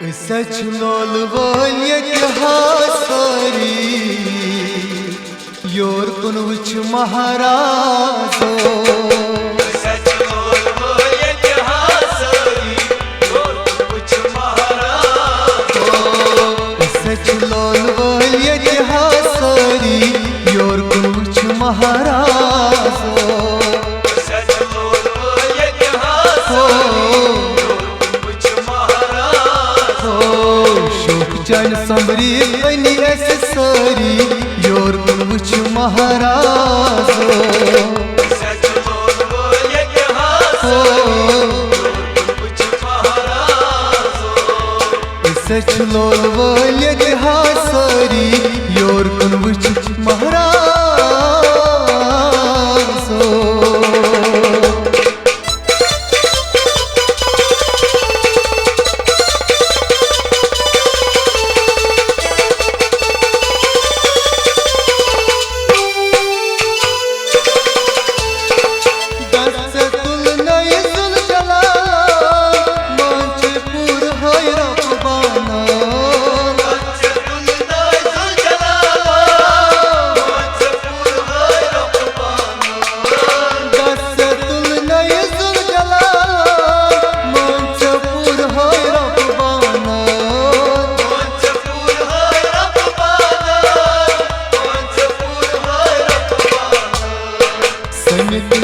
सच लोल सारी योर कुन वुच महाराजो सच लोल सारी योर कुन वुच महाराजो सच लोल सारी योर कुन वुच महाराजो सच लोल चन संबरी बनी ऐसे सारी योर कुन वुच महाराजो सच लोल सच लोल सारी योर कुन वुच महाराजो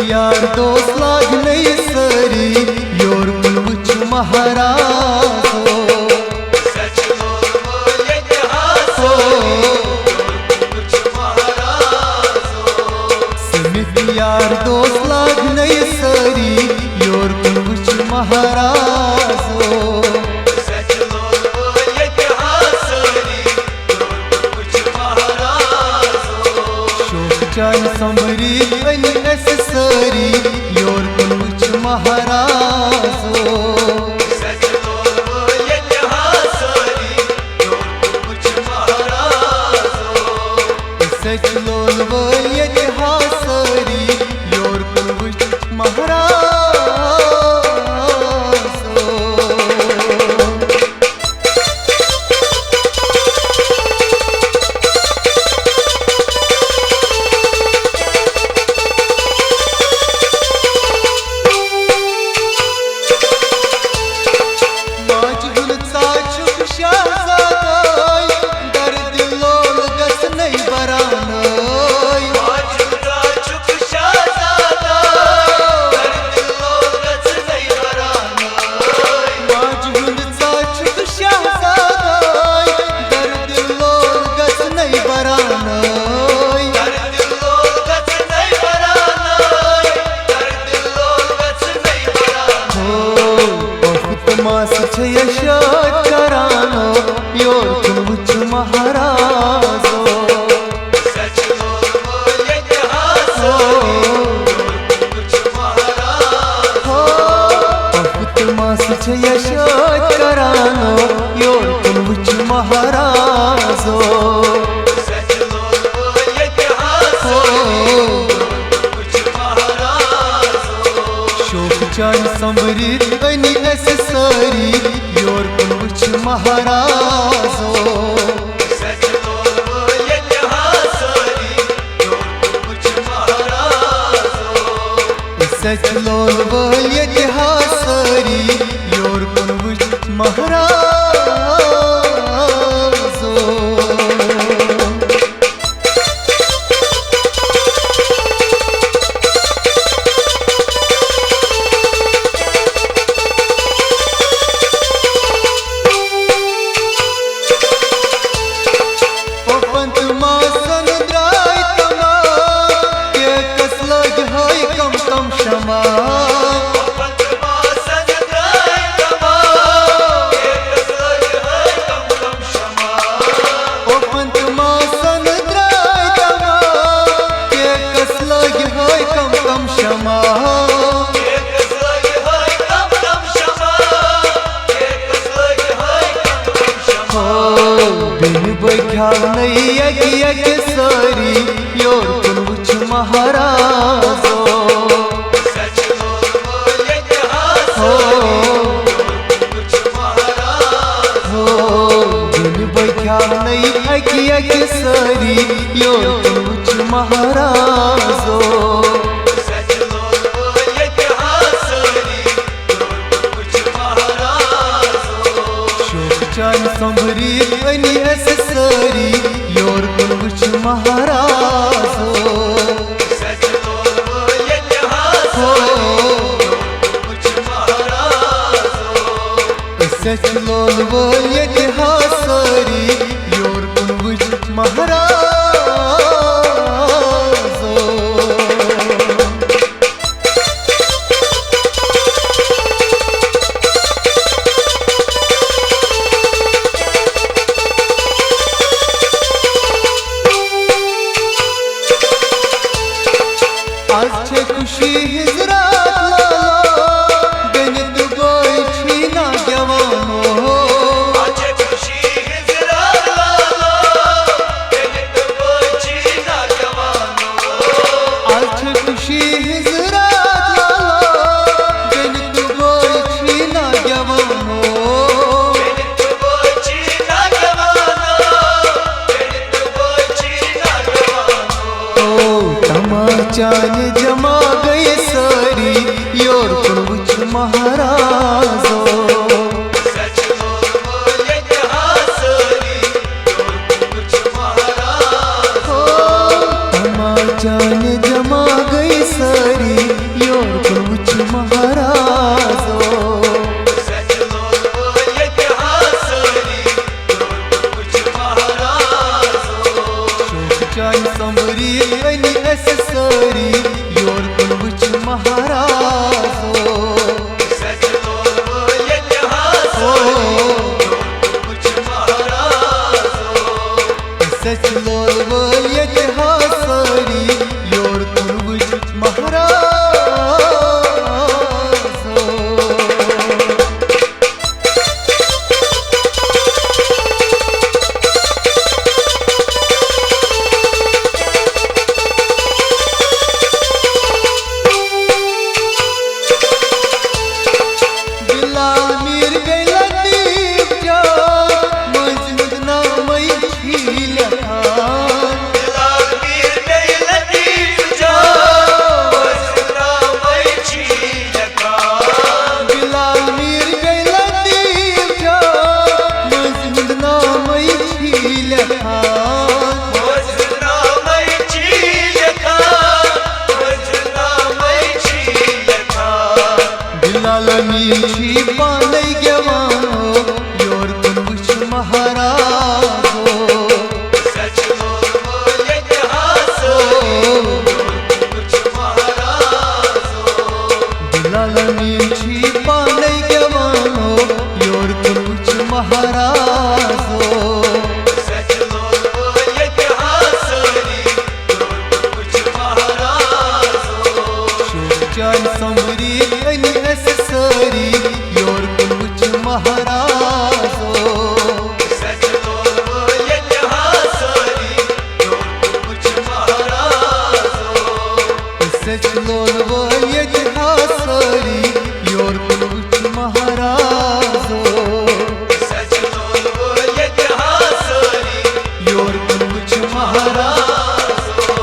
यार दोस्त लाग नहीं सरी योर कुन वुच महाराजो सच लोल समित यार दोस्त लाग नहीं सरी योर कुन वुच महाराजो सच लोल सारी योर कुन वुच महाराजो शोक चान संबरी बनी ऐसे सारी योर कुन वुच महाराजो सच लोल सारी योर कुन वुच महाराजो सच लोल सारी योर कुन वुच महाराजो यशाद करानो योर कुन वुच महाराजो सच लोल महाराजो यशाद करानो योर कुन वुच महाराजो सच लोल महाराजो शोक चान संबरी बनी ऐसे सारी योर कुन वुच महाराजो सच लोल सारी योर कुन वुच महाराजो सच लोल सारी योर कुन वुच महाराजो सारी योर कुन वुच महाराजो यक सारी योर कुछ महाराजो सच लोल वो यक हासरी कुछ महाराजो शोक चान संभरी बनी अस सारी योर कुछ महाराजो सच लोल वो यक हासरी कुछ महाराजो सच लोल वो यक हासरी योर कुछ महाराजो आज छे खुशी हिजरात लाला गणित बोई छी ना जवानो आज खुशी हिजरात लाला गणित बोची ना जवानो आज छे खुशी हिजरात लाला गणित बोई छी ना जवानो गणित बोची ना जवानो गणित बोची ना जवानो ओ तमाचान जमा गए सारी योर कुछ महाराजो सच लोल वो यक हासरी कुछ महाराजो तमाचान जमा गए सारी योर कुछ महाराजो सच लोल वो यक हासरी कुछ महाराजो चान संभरी बनी अस सारी योर कुछ महाराजो सच लोल वो यक हासरी कुछ महाराजो सच लोल वो यक हासरी योर कुछ महाराजो मीर गई लतीफ जा मजनूद नामई छील खान लाल मीर गई लतीफ जा मजरा मई छील खान बिलाल मीर गई लतीफ जा मजनूद नामई छील खान मजरा मई छील खान मजरा मई छील खान बिलाल मीर छी पाने जवानो योर कुछ महाराजो सच लोल वो यक हासरी कुछ महाराजो बिलाल मीर छी पाने जवानो योर कुछ महाराजो सच लोल वो यक हासरी कुछ महाराजो चान संभरी बनी अस सारी योर कुछ महाराजो सच लोल वो यक हासरी कुछ महाराजो सच लोल वो यक हासरी योर कुछ महाराजो सच लोल वो यक हासरी योर कुछ महाराजो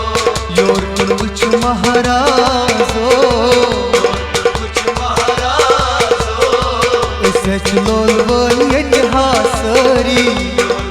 योर कुछ महाराजो कुछ महाराजो सच लोल वो यक हासरी योर